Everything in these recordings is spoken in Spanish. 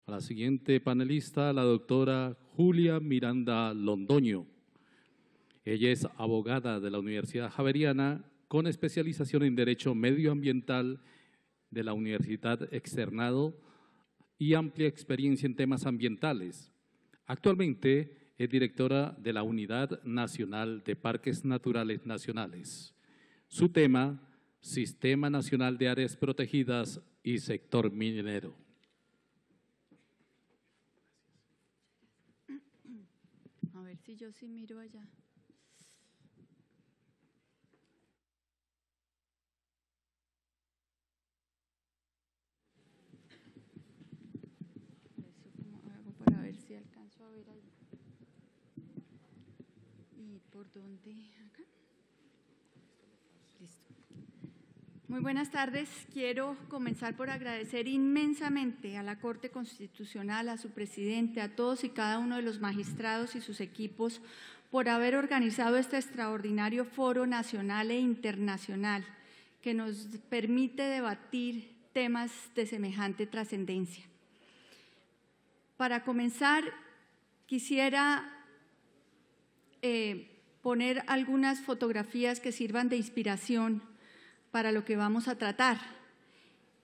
A la siguiente panelista, la doctora Julia Miranda Londoño. Ella es abogada de la Universidad Javeriana con especialización en Derecho Medioambiental de la Universidad Externado y amplia experiencia en temas ambientales. Actualmente es directora de la Unidad Nacional de Parques Naturales Nacionales. Su tema, Sistema Nacional de Áreas Protegidas y Sector Minero. A ver si yo sí miro allá. ¿Cómo hago para ver si alcanzo a ver ahí? ¿Y por dónde? ¿Acá? Listo. Muy buenas tardes. Quiero comenzar por agradecer inmensamente a la Corte Constitucional, a su presidente, a todos y cada uno de los magistrados y sus equipos por haber organizado este extraordinario foro nacional e internacional que nos permite debatir temas de semejante trascendencia. Para comenzar, quisiera poner algunas fotografías que sirvan de inspiración para lo que vamos a tratar.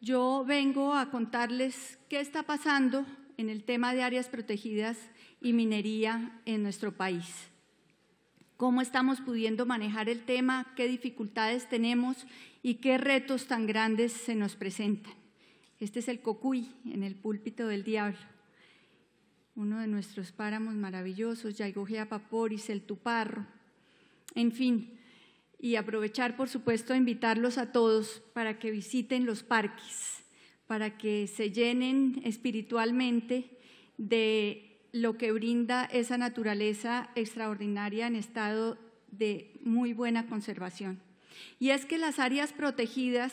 Yo vengo a contarles qué está pasando en el tema de áreas protegidas y minería en nuestro país. Cómo estamos pudiendo manejar el tema, qué dificultades tenemos y qué retos tan grandes se nos presentan. Este es el Cocuy, en el Púlpito del Diablo, uno de nuestros páramos maravillosos, Yaigojea Paporis, el Tuparro, en fin. Y aprovechar, por supuesto, a invitarlos a todos para que visiten los parques, para que se llenen espiritualmente de lo que brinda esa naturaleza extraordinaria en estado de muy buena conservación. Y es que las áreas protegidas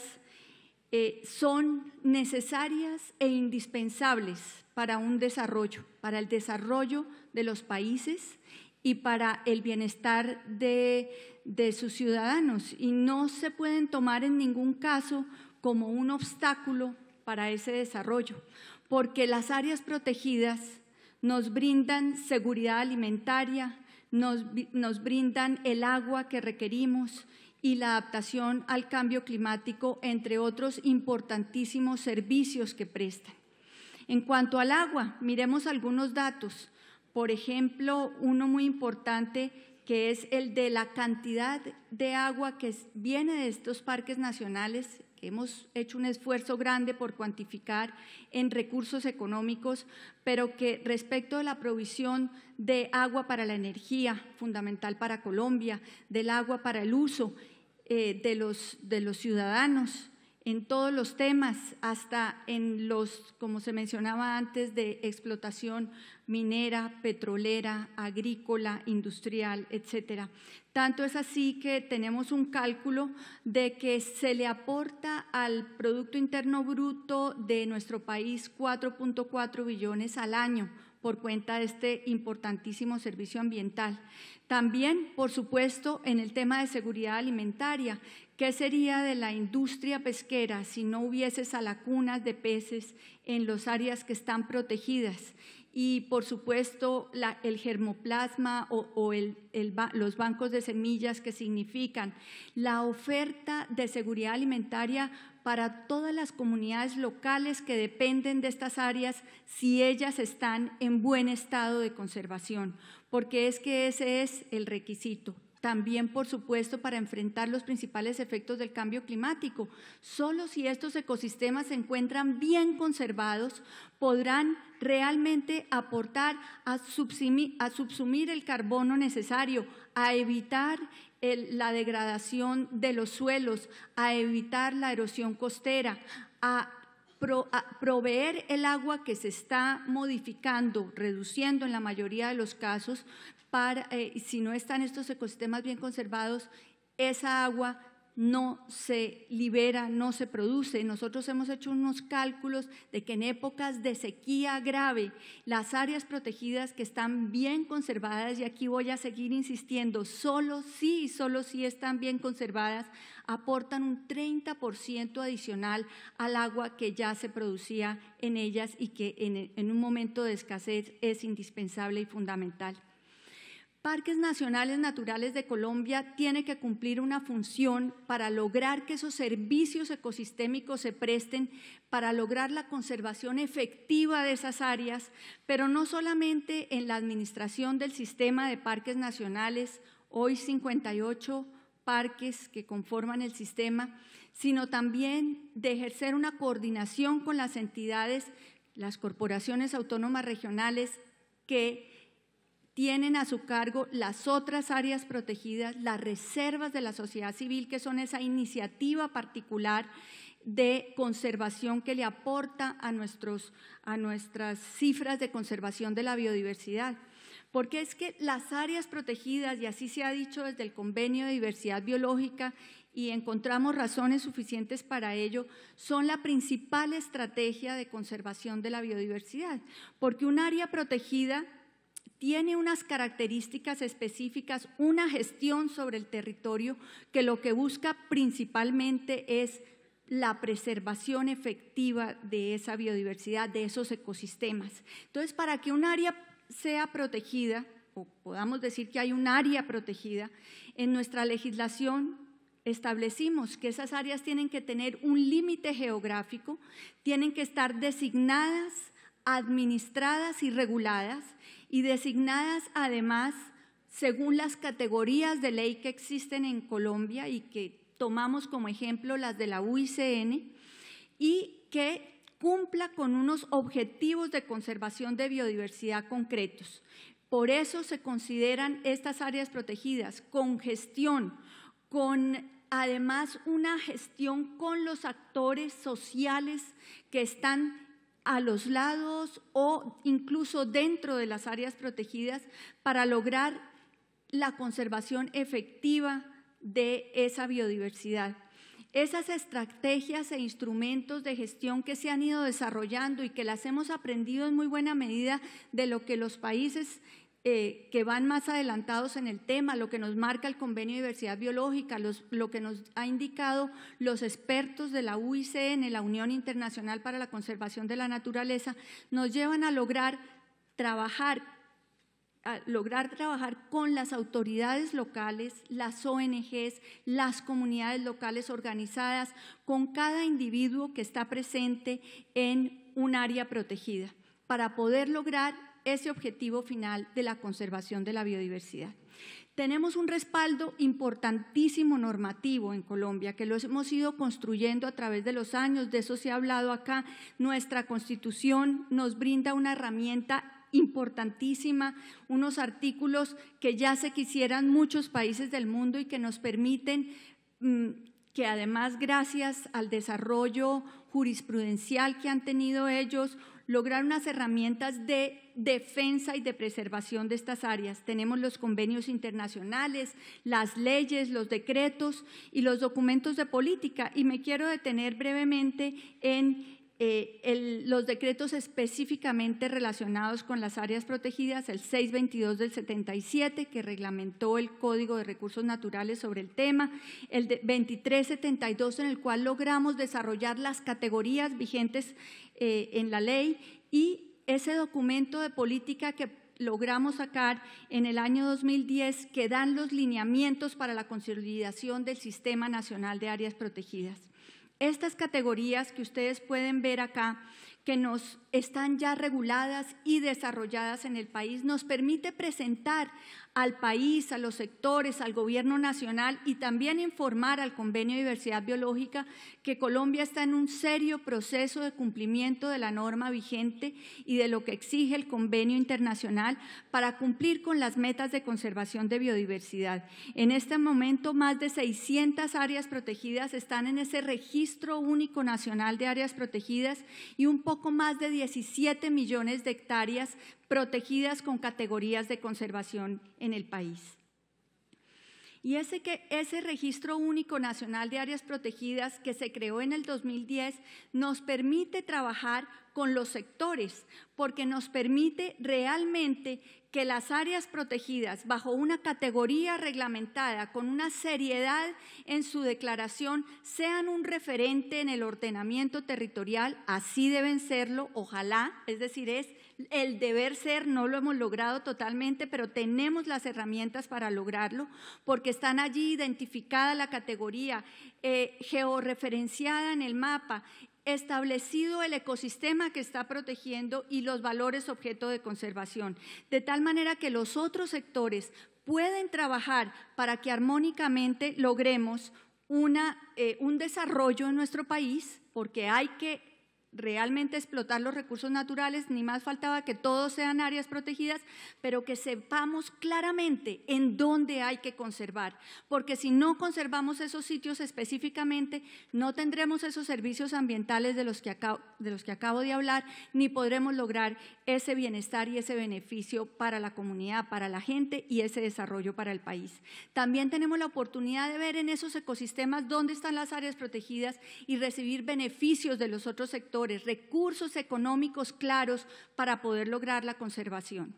son necesarias e indispensables para un desarrollo, para el desarrollo de los países y para el bienestar de sus ciudadanos, y no se pueden tomar en ningún caso como un obstáculo para ese desarrollo, porque las áreas protegidas nos brindan seguridad alimentaria, nos brindan el agua que requerimos y la adaptación al cambio climático, entre otros importantísimos servicios que prestan. En cuanto al agua, miremos algunos datos. Por ejemplo, uno muy importante que es el de la cantidad de agua que viene de estos parques nacionales, que hemos hecho un esfuerzo grande por cuantificar en recursos económicos, pero que respecto de la provisión de agua para la energía, fundamental para Colombia, del agua para el uso de los ciudadanos, en todos los temas, hasta en los, como se mencionaba antes, de explotación minera, petrolera, agrícola, industrial, etcétera. Tanto es así que tenemos un cálculo de que se le aporta al Producto Interno Bruto de nuestro país 4.4 billones al año por cuenta de este importantísimo servicio ambiental. También, por supuesto, en el tema de seguridad alimentaria. ¿Qué sería de la industria pesquera si no hubiese salacunas de peces en las áreas que están protegidas? Y, por supuesto, el germoplasma o los bancos de semillas, que significan la oferta de seguridad alimentaria para todas las comunidades locales que dependen de estas áreas, si ellas están en buen estado de conservación, porque es que ese es el requisito. También, por supuesto, para enfrentar los principales efectos del cambio climático. Solo si estos ecosistemas se encuentran bien conservados, podrán realmente aportar a subsumir el carbono necesario, a evitar la degradación de los suelos, a evitar la erosión costera, a proveer el agua que se está modificando, reduciendo en la mayoría de los casos, si no están estos ecosistemas bien conservados, esa agua no se libera, no se produce. Nosotros hemos hecho unos cálculos de que en épocas de sequía grave, las áreas protegidas que están bien conservadas, y aquí voy a seguir insistiendo, solo si están bien conservadas, aportan un 30% adicional al agua que ya se producía en ellas y que en un momento de escasez es indispensable y fundamental. Parques Nacionales Naturales de Colombia tiene que cumplir una función para lograr que esos servicios ecosistémicos se presten, para lograr la conservación efectiva de esas áreas, pero no solamente en la administración del sistema de parques nacionales, hoy 58 parques que conforman el sistema, sino también de ejercer una coordinación con las entidades, las corporaciones autónomas regionales que tienen a su cargo las otras áreas protegidas, las reservas de la sociedad civil, que son esa iniciativa particular de conservación que le aporta a nuestras cifras de conservación de la biodiversidad. Porque es que las áreas protegidas, y así se ha dicho desde el Convenio de Diversidad Biológica, y encontramos razones suficientes para ello, son la principal estrategia de conservación de la biodiversidad, porque un área protegida tiene unas características específicas, una gestión sobre el territorio que lo que busca principalmente es la preservación efectiva de esa biodiversidad, de esos ecosistemas. Entonces, para que un área sea protegida, o podamos decir que hay un área protegida, en nuestra legislación establecimos que esas áreas tienen que tener un límite geográfico, tienen que estar designadas, administradas y reguladas, y designadas además según las categorías de ley que existen en Colombia y que tomamos como ejemplo las de la UICN, y que cumpla con unos objetivos de conservación de biodiversidad concretos. Por eso se consideran estas áreas protegidas con gestión, con además una gestión con los actores sociales que están a los lados o incluso dentro de las áreas protegidas para lograr la conservación efectiva de esa biodiversidad. Esas estrategias e instrumentos de gestión que se han ido desarrollando y que las hemos aprendido en muy buena medida de lo que los países que van más adelantados en el tema, lo que nos marca el Convenio de Diversidad Biológica, lo que nos ha indicado los expertos de la UICN, la Unión Internacional para la Conservación de la Naturaleza, nos llevan a lograr trabajar con las autoridades locales, las ONGs, las comunidades locales organizadas, con cada individuo que está presente en un área protegida, para poder lograr ese objetivo final de la conservación de la biodiversidad. Tenemos un respaldo importantísimo normativo en Colombia, que lo hemos ido construyendo a través de los años, de eso se ha hablado acá. Nuestra Constitución nos brinda una herramienta importantísima, unos artículos que ya se quisieran muchos países del mundo y que nos permiten que además, gracias al desarrollo jurisprudencial que han tenido ellos, lograr unas herramientas de defensa y de preservación de estas áreas. Tenemos los convenios internacionales, las leyes, los decretos y los documentos de política. Y me quiero detener brevemente en los decretos específicamente relacionados con las áreas protegidas, el 622 del 77, que reglamentó el Código de Recursos Naturales sobre el tema, el 2372, en el cual logramos desarrollar las categorías vigentes en la ley, y ese documento de política que logramos sacar en el año 2010, que dan los lineamientos para la consolidación del Sistema Nacional de Áreas Protegidas. Estas categorías que ustedes pueden ver acá, que nos están ya reguladas y desarrolladas en el país, nos permite presentar al país, a los sectores, al gobierno nacional y también informar al Convenio de Diversidad Biológica que Colombia está en un serio proceso de cumplimiento de la norma vigente y de lo que exige el convenio internacional para cumplir con las metas de conservación de biodiversidad. En este momento, más de 600 áreas protegidas están en ese registro único nacional de áreas protegidas y un poco más de 17 millones de hectáreas protegidas con categorías de conservación en el país. Y ese Registro Único Nacional de Áreas Protegidas que se creó en el 2010 nos permite trabajar con los sectores, porque nos permite realmente que las áreas protegidas bajo una categoría reglamentada, con una seriedad en su declaración, sean un referente en el ordenamiento territorial. Así deben serlo, ojalá, es decir, es el deber ser. No lo hemos logrado totalmente, pero tenemos las herramientas para lograrlo, porque están allí identificada la categoría, georreferenciada en el mapa, establecido el ecosistema que está protegiendo y los valores objeto de conservación, de tal manera que los otros sectores pueden trabajar para que armónicamente logremos un desarrollo en nuestro país, porque hay que realmente explotar los recursos naturales, ni más faltaba que todos sean áreas protegidas, pero que sepamos claramente en dónde hay que conservar, porque si no conservamos esos sitios específicamente, no tendremos esos servicios ambientales de los que acabo de hablar, ni podremos lograr ese bienestar y ese beneficio para la comunidad, para la gente y ese desarrollo para el país. También tenemos la oportunidad de ver en esos ecosistemas dónde están las áreas protegidas y recibir beneficios de los otros sectores, recursos económicos claros para poder lograr la conservación.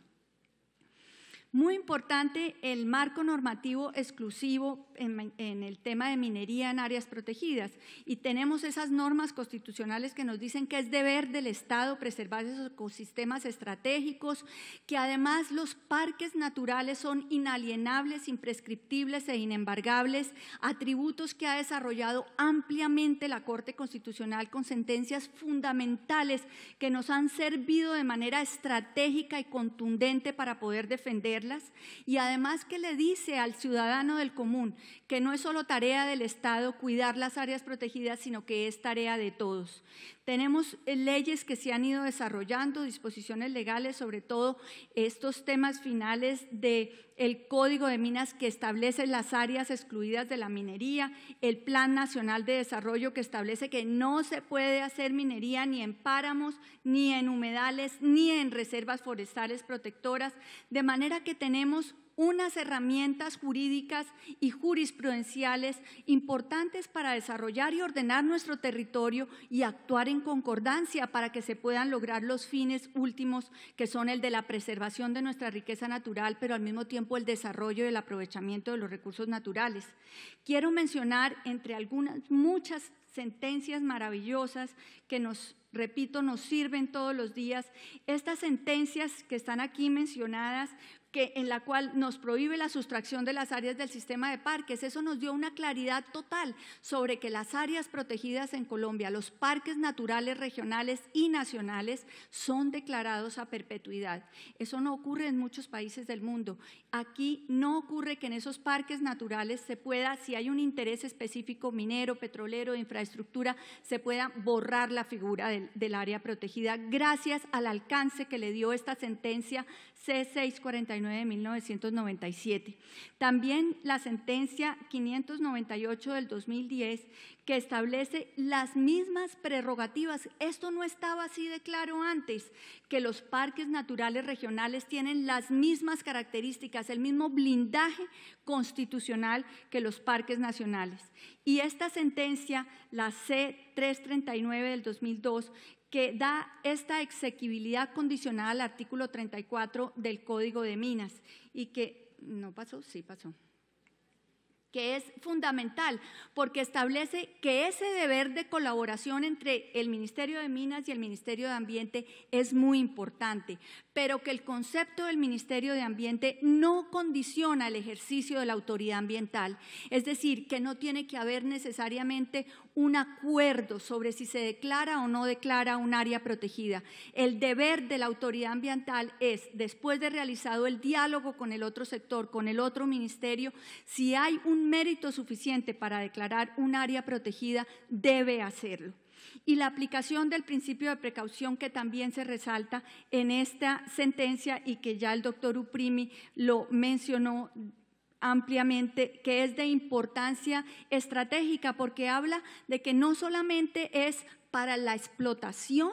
Muy importante el marco normativo exclusivo en el tema de minería en áreas protegidas, y tenemos esas normas constitucionales que nos dicen que es deber del Estado preservar esos ecosistemas estratégicos, que además los parques naturales son inalienables, imprescriptibles e inembargables, atributos que ha desarrollado ampliamente la Corte Constitucional con sentencias fundamentales que nos han servido de manera estratégica y contundente para poder defender, y además que le dice al ciudadano del común que no es solo tarea del Estado cuidar las áreas protegidas, sino que es tarea de todos. Tenemos leyes que se han ido desarrollando, disposiciones legales, sobre todo estos temas finales del Código de Minas que establece las áreas excluidas de la minería, el Plan Nacional de Desarrollo que establece que no se puede hacer minería ni en páramos, ni en humedales, ni en reservas forestales protectoras, de manera que tenemos unas herramientas jurídicas y jurisprudenciales importantes para desarrollar y ordenar nuestro territorio y actuar en concordancia para que se puedan lograr los fines últimos, que son el de la preservación de nuestra riqueza natural, pero al mismo tiempo el desarrollo y el aprovechamiento de los recursos naturales. Quiero mencionar entre algunas muchas sentencias maravillosas que nos sirven todos los días, estas sentencias que están aquí mencionadas, en la cual nos prohíbe la sustracción de las áreas del sistema de parques. Eso nos dio una claridad total sobre que las áreas protegidas en Colombia, los parques naturales regionales y nacionales, son declarados a perpetuidad. Eso no ocurre en muchos países del mundo. Aquí no ocurre que en esos parques naturales se pueda, si hay un interés específico minero, petrolero, de infraestructura, se pueda borrar la figura del área protegida, gracias al alcance que le dio esta sentencia C649 de 1997. También la sentencia 598 del 2010, que establece las mismas prerrogativas. Esto no estaba así de claro antes, que los parques naturales regionales tienen las mismas características, el mismo blindaje constitucional que los parques nacionales. Y esta sentencia, la C339 del 2002, que da esta exequibilidad condicional al artículo 34 del Código de Minas, y que, ¿no pasó? Sí pasó. Que es fundamental porque establece que ese deber de colaboración entre el Ministerio de Minas y el Ministerio de Ambiente es muy importante, pero que el concepto del Ministerio de Ambiente no condiciona el ejercicio de la autoridad ambiental, es decir, que no tiene que haber necesariamente un acuerdo sobre si se declara o no declara un área protegida. El deber de la autoridad ambiental es, después de realizado el diálogo con el otro sector, con el otro ministerio, si hay un mérito suficiente para declarar un área protegida, debe hacerlo. Y la aplicación del principio de precaución, que también se resalta en esta sentencia y que ya el doctor Uprimi lo mencionó ampliamente, que es de importancia estratégica porque habla de que no solamente es para la explotación,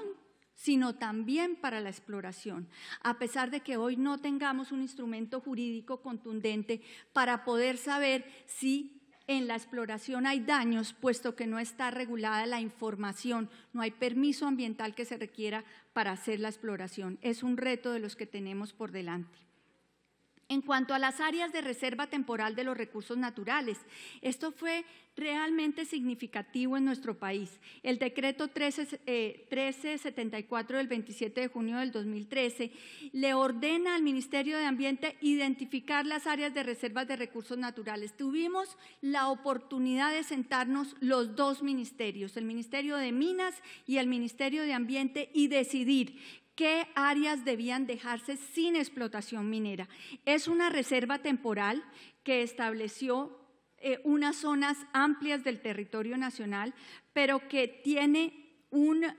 sino también para la exploración, a pesar de que hoy no tengamos un instrumento jurídico contundente para poder saber si en la exploración hay daños, puesto que no está regulada la información, no hay permiso ambiental que se requiera para hacer la exploración. Es un reto de los que tenemos por delante. En cuanto a las áreas de reserva temporal de los recursos naturales, esto fue realmente significativo en nuestro país. El decreto 1374 del 27 de junio del 2013 le ordena al Ministerio de Ambiente identificar las áreas de reservas de recursos naturales. Tuvimos la oportunidad de sentarnos los dos ministerios, el Ministerio de Minas y el Ministerio de Ambiente, y decidir qué áreas debían dejarse sin explotación minera. Es una reserva temporal que estableció unas zonas amplias del territorio nacional, pero que tiene una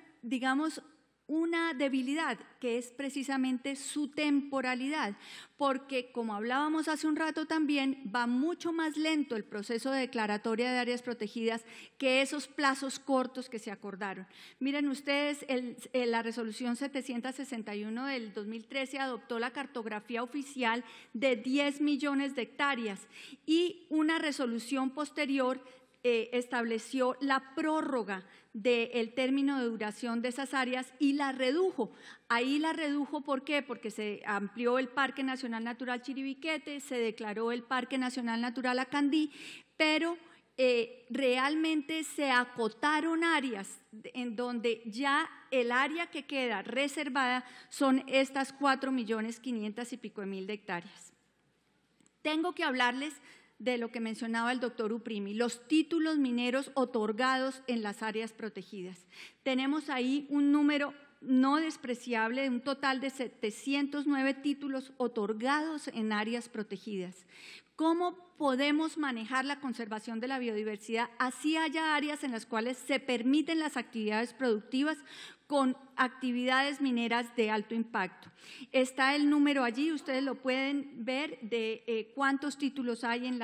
debilidad, que es precisamente su temporalidad, porque como hablábamos hace un rato también, va mucho más lento el proceso de declaratoria de áreas protegidas que esos plazos cortos que se acordaron. Miren ustedes, la resolución 761 del 2013 adoptó la cartografía oficial de 10 millones de hectáreas y una resolución posterior estableció la prórroga del término de duración de esas áreas y la redujo. Ahí la redujo, ¿por qué? Porque se amplió el Parque Nacional Natural Chiribiquete, se declaró el Parque Nacional Natural Acandí, pero realmente se acotaron áreas en donde ya el área que queda reservada son estas 4.500.000 y pico de hectáreas. Tengo que hablarles de lo que mencionaba el doctor Uprimi, los títulos mineros otorgados en las áreas protegidas. Tenemos ahí un número no despreciable, de un total de 709 títulos otorgados en áreas protegidas. ¿Cómo podemos manejar la conservación de la biodiversidad? Así haya áreas en las cuales se permiten las actividades productivas con actividades mineras de alto impacto. Está el número allí, ustedes lo pueden ver, de cuántos títulos hay en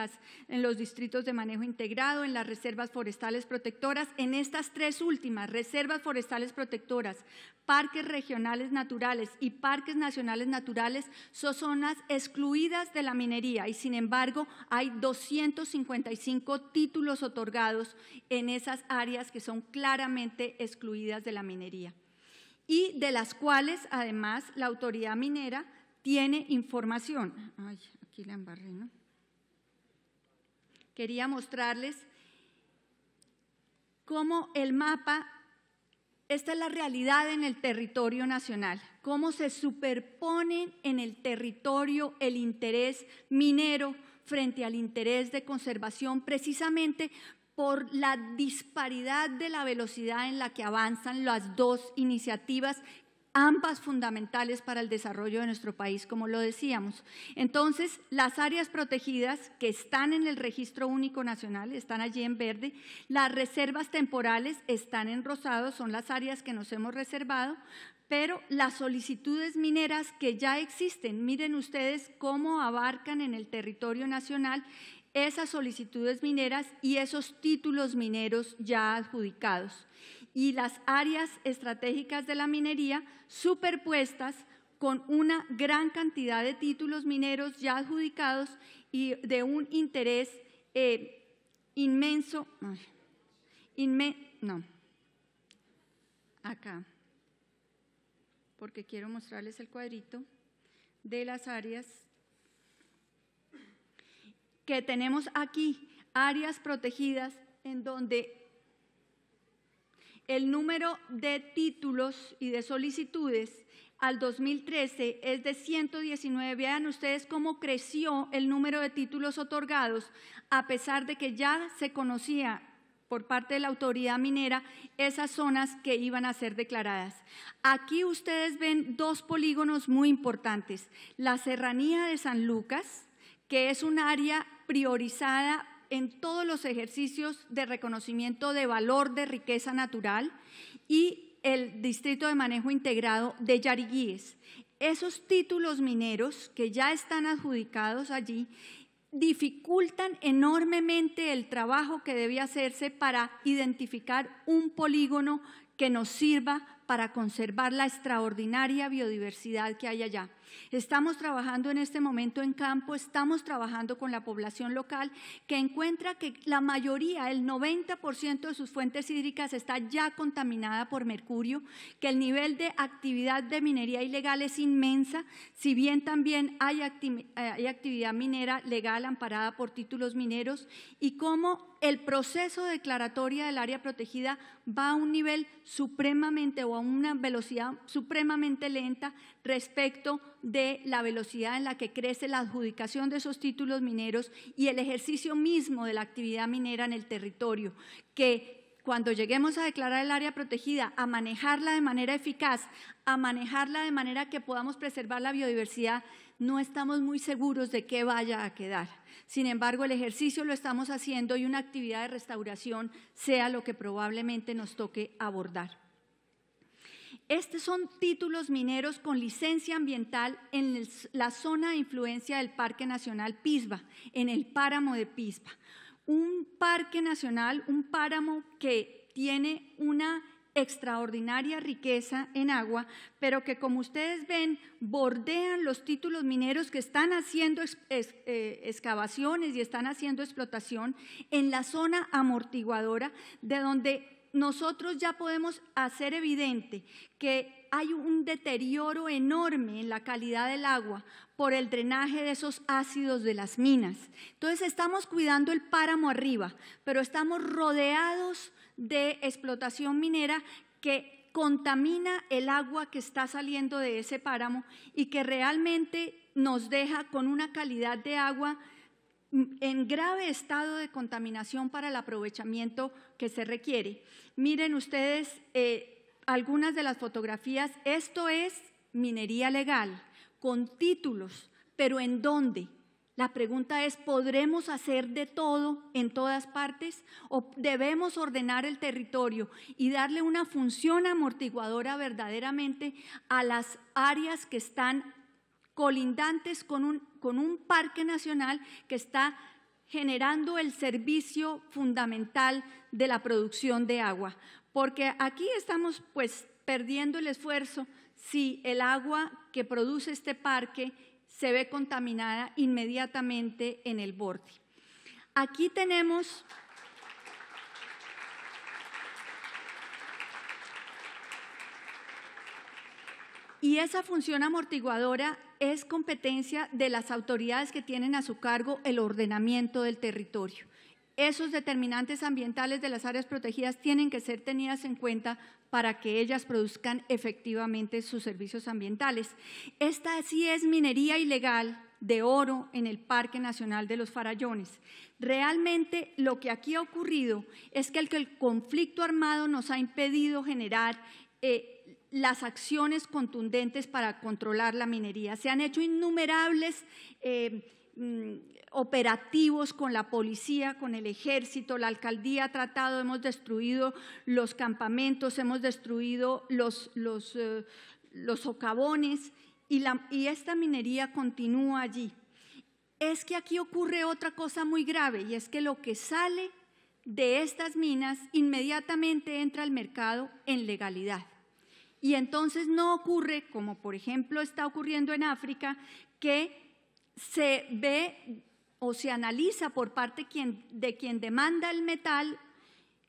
los distritos de manejo integrado, en las reservas forestales protectoras. En estas tres últimas, reservas forestales protectoras, parques regionales naturales y parques nacionales naturales, son zonas excluidas de la minería y sin embargo hay 255 títulos otorgados en esas áreas que son claramente excluidas de la minería y de las cuales además la autoridad minera tiene información. Ay, aquí la embarré, ¿no? Quería mostrarles cómo el mapa, esta es la realidad en el territorio nacional, cómo se superponen en el territorio el interés minero frente al interés de conservación, precisamente por la disparidad de la velocidad en la que avanzan las dos iniciativas, ambas fundamentales para el desarrollo de nuestro país, como lo decíamos. Entonces, las áreas protegidas que están en el Registro Único Nacional están allí en verde, las reservas temporales están en rosado, son las áreas que nos hemos reservado, pero las solicitudes mineras que ya existen, miren ustedes cómo abarcan en el territorio nacional esas solicitudes mineras y esos títulos mineros ya adjudicados. Y las áreas estratégicas de la minería superpuestas con una gran cantidad de títulos mineros ya adjudicados y de un interés inmenso. Acá, porque quiero mostrarles el cuadrito de las áreas que tenemos aquí, áreas protegidas en donde el número de títulos y de solicitudes al 2013 es de 119. Vean ustedes cómo creció el número de títulos otorgados, a pesar de que ya se conocía por parte de la autoridad minera esas zonas que iban a ser declaradas. Aquí ustedes ven dos polígonos muy importantes. La Serranía de San Lucas, que es un área priorizada en todos los ejercicios de reconocimiento de valor de riqueza natural, y el Distrito de Manejo Integrado de Yariguíes. Esos títulos mineros que ya están adjudicados allí dificultan enormemente el trabajo que debe hacerse para identificar un polígono que nos sirva para conservar la extraordinaria biodiversidad que hay allá. Estamos trabajando en este momento en campo, estamos trabajando con la población local que encuentra que la mayoría, el 90% de sus fuentes hídricas está ya contaminada por mercurio, que el nivel de actividad de minería ilegal es inmensa, si bien también hay actividad minera legal amparada por títulos mineros, y cómo el proceso de declaratoria del área protegida va a un nivel supremamente o a una velocidad supremamente lenta respecto de la velocidad en la que crece la adjudicación de esos títulos mineros y el ejercicio mismo de la actividad minera en el territorio, que cuando lleguemos a declarar el área protegida, a manejarla de manera eficaz, a manejarla de manera que podamos preservar la biodiversidad, no estamos muy seguros de qué vaya a quedar. Sin embargo, el ejercicio lo estamos haciendo y una actividad de restauración sea lo que probablemente nos toque abordar. Estos son títulos mineros con licencia ambiental en la zona de influencia del Parque Nacional Pisba, en el páramo de Pisba. Un parque nacional, un páramo que tiene una extraordinaria riqueza en agua, pero que, como ustedes ven, bordean los títulos mineros que están haciendo excavaciones y están haciendo explotación en la zona amortiguadora, de donde nosotros ya podemos hacer evidente que hay un deterioro enorme en la calidad del agua por el drenaje de esos ácidos de las minas. Entonces estamos cuidando el páramo arriba, pero estamos rodeados de explotación minera que contamina el agua que está saliendo de ese páramo y que realmente nos deja con una calidad de agua en grave estado de contaminación para el aprovechamiento que se requiere. Miren ustedes algunas de las fotografías. Esto es minería legal, con títulos, pero ¿en dónde? La pregunta es, ¿podremos hacer de todo en todas partes o debemos ordenar el territorio y darle una función amortiguadora verdaderamente a las áreas que están colindantes con un parque nacional que está generando el servicio fundamental de la producción de agua? Porque aquí estamos pues perdiendo el esfuerzo si el agua que produce este parque se ve contaminada inmediatamente en el borde. Aquí tenemos y esa función amortiguadora es competencia de las autoridades que tienen a su cargo el ordenamiento del territorio. Esos determinantes ambientales de las áreas protegidas tienen que ser tenidas en cuenta para que ellas produzcan efectivamente sus servicios ambientales. Esta sí es minería ilegal de oro en el Parque Nacional de los Farallones. Realmente lo que aquí ha ocurrido es que el conflicto armado nos ha impedido generar las acciones contundentes para controlar la minería. Se han hecho innumerables operativos con la policía, con el ejército, la alcaldía ha tratado, hemos destruido los campamentos, hemos destruido los socavones y esta minería continúa allí. Es que aquí ocurre otra cosa muy grave y es que lo que sale de estas minas inmediatamente entra al mercado en legalidad. Y entonces no ocurre, como por ejemplo está ocurriendo en África, que se ve o se analiza por parte de quien demanda el metal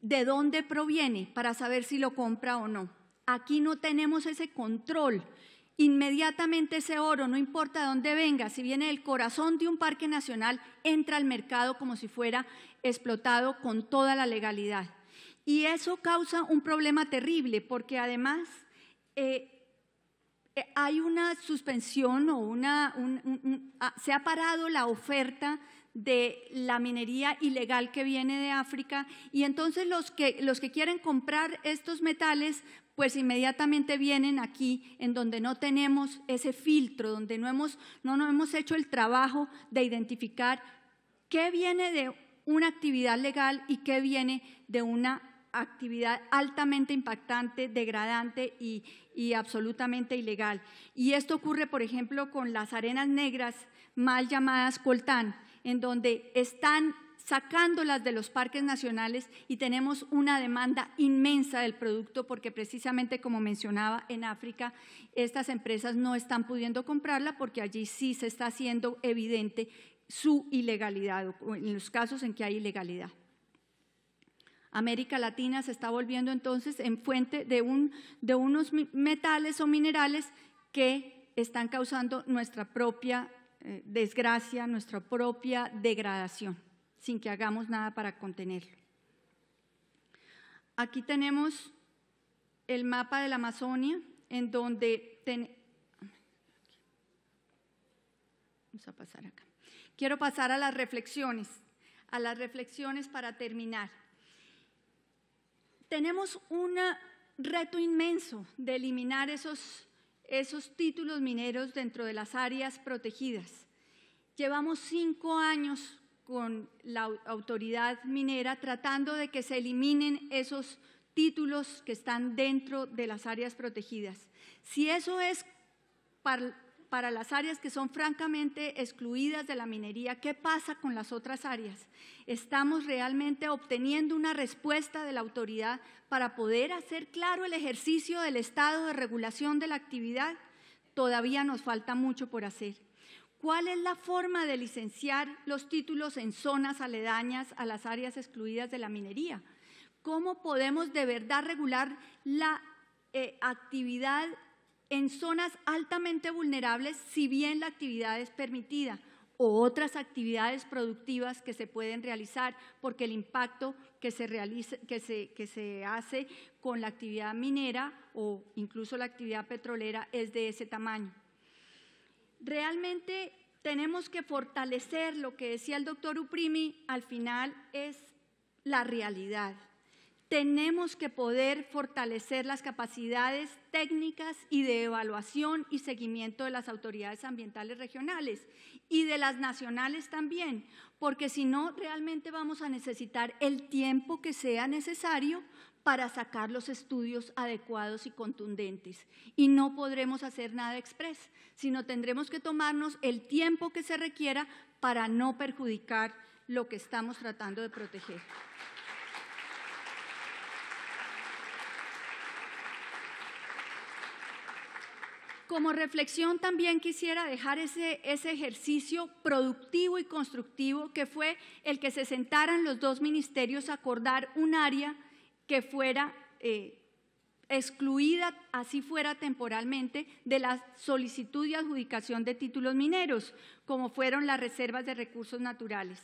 de dónde proviene para saber si lo compra o no. Aquí no tenemos ese control. Inmediatamente ese oro, no importa de dónde venga, si viene del corazón de un parque nacional, entra al mercado como si fuera explotado con toda la legalidad. Y eso causa un problema terrible porque además hay una suspensión o se ha parado la oferta de la minería ilegal que viene de África y entonces los que quieren comprar estos metales pues inmediatamente vienen aquí en donde no tenemos ese filtro, donde no hemos hecho el trabajo de identificar qué viene de una actividad legal y qué viene de una actividad altamente impactante, degradante y absolutamente ilegal. Y esto ocurre, por ejemplo, con las arenas negras mal llamadas coltán, en donde están sacándolas de los parques nacionales y tenemos una demanda inmensa del producto porque precisamente como mencionaba en África, estas empresas no están pudiendo comprarla porque allí sí se está haciendo evidente su ilegalidad o en los casos en que hay ilegalidad. América Latina se está volviendo entonces en fuente de unos metales o minerales que están causando nuestra propia desgracia, nuestra propia degradación, sin que hagamos nada para contenerlo. Aquí tenemos el mapa de la Amazonia, en donde vamos a pasar acá. Quiero pasar a las reflexiones para terminar. Tenemos un reto inmenso de eliminar esos títulos mineros dentro de las áreas protegidas. Llevamos 5 años con la autoridad minera tratando de que se eliminen esos títulos que están dentro de las áreas protegidas. Si eso es para las áreas que son francamente excluidas de la minería, ¿qué pasa con las otras áreas? ¿Estamos realmente obteniendo una respuesta de la autoridad para poder hacer claro el ejercicio del Estado de regulación de la actividad? Todavía nos falta mucho por hacer. ¿Cuál es la forma de licenciar los títulos en zonas aledañas a las áreas excluidas de la minería? ¿Cómo podemos de verdad regular la actividad en zonas altamente vulnerables, si bien la actividad es permitida, o otras actividades productivas que se pueden realizar, porque el impacto que se hace con la actividad minera o incluso la actividad petrolera es de ese tamaño? Realmente tenemos que fortalecer lo que decía el doctor Uprimi, al final es la realidad. Tenemos que poder fortalecer las capacidades técnicas y de evaluación y seguimiento de las autoridades ambientales regionales y de las nacionales también, porque si no, realmente vamos a necesitar el tiempo que sea necesario para sacar los estudios adecuados y contundentes. Y no podremos hacer nada express, sino tendremos que tomarnos el tiempo que se requiera para no perjudicar lo que estamos tratando de proteger. Como reflexión también quisiera dejar ese ejercicio productivo y constructivo que fue el que se sentaran los dos ministerios a acordar un área que fuera excluida, así fuera temporalmente, de la solicitud y adjudicación de títulos mineros, como fueron las reservas de recursos naturales.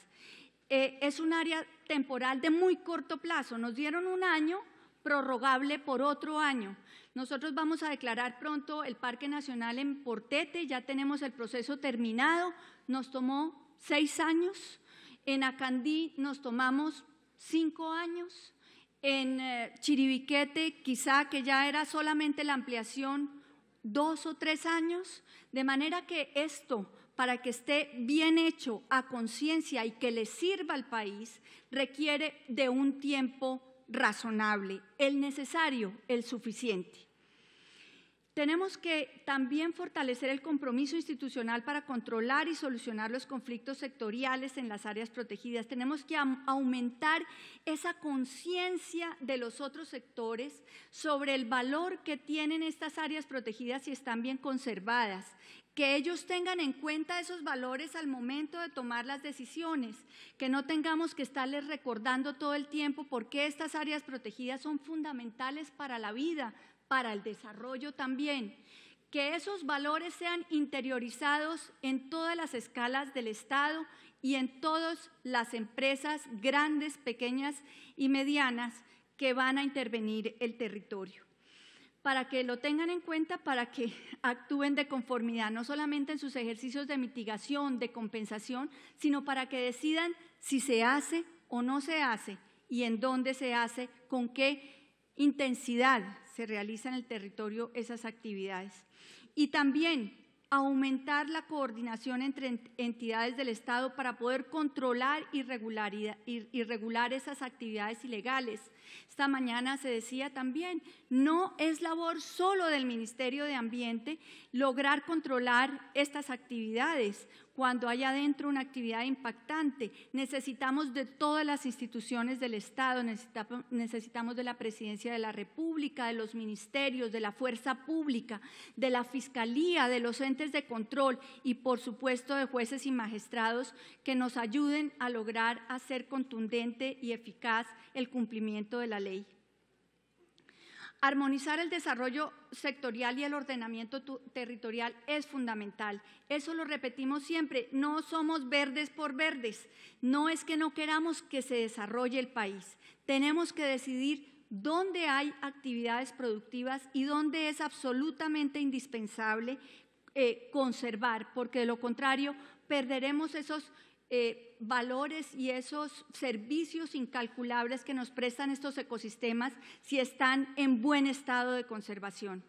Es un área temporal de muy corto plazo, nos dieron un año prorrogable por otro año. Nosotros vamos a declarar pronto el Parque Nacional en Portete, ya tenemos el proceso terminado, nos tomó 6 años, en Acandí nos tomamos 5 años, en Chiribiquete quizá que ya era solamente la ampliación 2 o 3 años, de manera que esto, para que esté bien hecho a conciencia y que le sirva al país, requiere de un tiempo razonable, el necesario, el suficiente. Tenemos que también fortalecer el compromiso institucional para controlar y solucionar los conflictos sectoriales en las áreas protegidas. Tenemos que aumentar esa conciencia de los otros sectores sobre el valor que tienen estas áreas protegidas si están bien conservadas, que ellos tengan en cuenta esos valores al momento de tomar las decisiones, que no tengamos que estarles recordando todo el tiempo por qué estas áreas protegidas son fundamentales para la vida, para el desarrollo también, que esos valores sean interiorizados en todas las escalas del Estado y en todas las empresas grandes, pequeñas y medianas que van a intervenir el territorio, para que lo tengan en cuenta, para que actúen de conformidad, no solamente en sus ejercicios de mitigación, de compensación, sino para que decidan si se hace o no se hace y en dónde se hace, con qué intensidad se realizan en el territorio esas actividades. Y también aumentar la coordinación entre entidades del Estado para poder controlar y regular esas actividades ilegales. Esta mañana se decía también, no es labor solo del Ministerio de Ambiente lograr controlar estas actividades. cuando hay adentro una actividad impactante. Necesitamos de todas las instituciones del Estado, necesitamos de la Presidencia de la República, de los ministerios, de la fuerza pública, de la Fiscalía, de los entes de control y, por supuesto, de jueces y magistrados que nos ayuden a lograr hacer contundente y eficaz el cumplimiento de la ley. Armonizar el desarrollo sectorial y el ordenamiento territorial es fundamental. Eso lo repetimos siempre, no somos verdes por verdes. No es que no queramos que se desarrolle el país. Tenemos que decidir dónde hay actividades productivas y dónde es absolutamente indispensable conservar, porque de lo contrario perderemos esos valores y esos servicios incalculables que nos prestan estos ecosistemas si están en buen estado de conservación.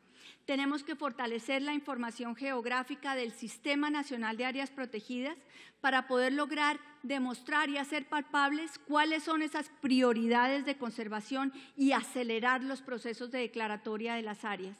Tenemos que fortalecer la información geográfica del Sistema Nacional de Áreas Protegidas para poder lograr demostrar y hacer palpables cuáles son esas prioridades de conservación y acelerar los procesos de declaratoria de las áreas.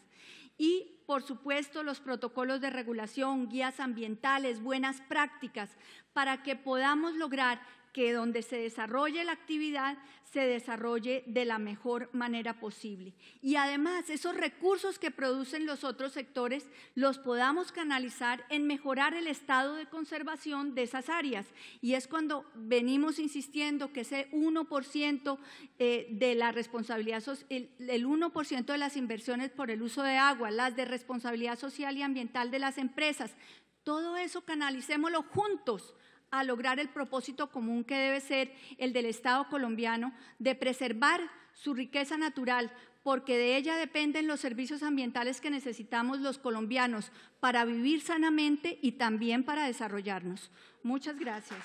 Y, por supuesto, los protocolos de regulación, guías ambientales, buenas prácticas, para que podamos lograr que donde se desarrolle la actividad se desarrolle de la mejor manera posible. Y además, esos recursos que producen los otros sectores los podamos canalizar en mejorar el estado de conservación de esas áreas. Y es cuando venimos insistiendo que ese 1% de la responsabilidad, el 1% de las inversiones por el uso de agua, las de responsabilidad social y ambiental de las empresas, todo eso canalicémoslo juntos a lograr el propósito común que debe ser el del Estado colombiano de preservar su riqueza natural, porque de ella dependen los servicios ambientales que necesitamos los colombianos para vivir sanamente y también para desarrollarnos. Muchas gracias.